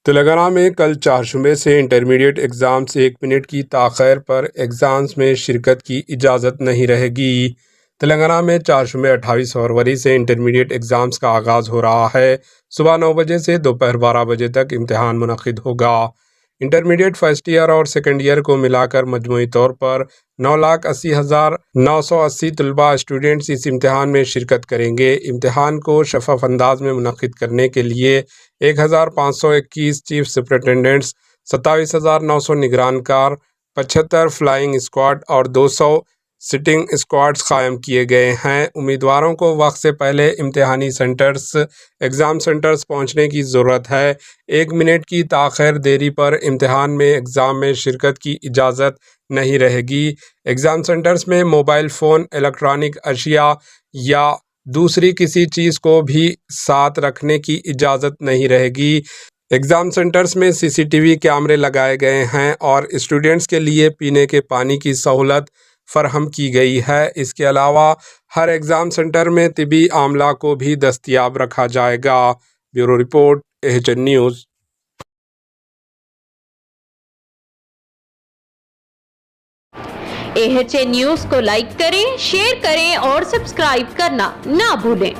تلنگانہ میں کل چہارشنبے سے انٹرمیڈیٹ ایگزام سے 1 منٹ کی تاخیر پر ایگزامز میں شرکت کی اجازت نہیں رہے گی۔ تلنگانہ میں چہارشنبے 28 فروری سے انٹرمیڈیٹ ایگزامز کا آغاز ہو رہا ہے۔ صبح 9 بجے سے دوپہر 12 بجے تک امتحان منعقد ہوگا۔ انٹرمیڈیٹ فرسٹ ایئر اور سیکنڈ ایئر کو ملا کر مجموعی طور پر 9,80,980 طلباء اسٹوڈنٹس اس امتحان میں شرکت کریں گے۔ امتحان کو شفاف انداز میں منعقد کرنے کے لیے 1,521 چیف سپرنٹینڈنٹس، 27,900 نگران کار، 75 فلائنگ اسکواڈ اور 200 سٹنگ اسکواڈز قائم کیے گئے ہیں۔ امیدواروں کو وقت سے پہلے امتحانی ایگزام سینٹرز پہنچنے کی ضرورت ہے۔ 1 منٹ کی تاخیر دیری پر امتحان میں ایگزام میں شرکت کی اجازت نہیں رہے گی۔ ایگزام سینٹرز میں موبائل فون، الیکٹرانک اشیاء یا دوسری کسی چیز کو بھی ساتھ رکھنے کی اجازت نہیں رہے گی۔ ایگزام سینٹرز میں CCTV کیمرے لگائے گئے ہیں اور اسٹوڈنٹس کے لیے پینے کے پانی کی سہولت فراہم کی گئی ہے۔ اس کے علاوہ ہر ایگزام سینٹر میں طبی عملہ کو بھی دستیاب رکھا جائے گا۔ Bureau report, AHN news. AHN news کو لائک کریں، شیئر کریں اور سبسکرائب کرنا نہ بھولیں۔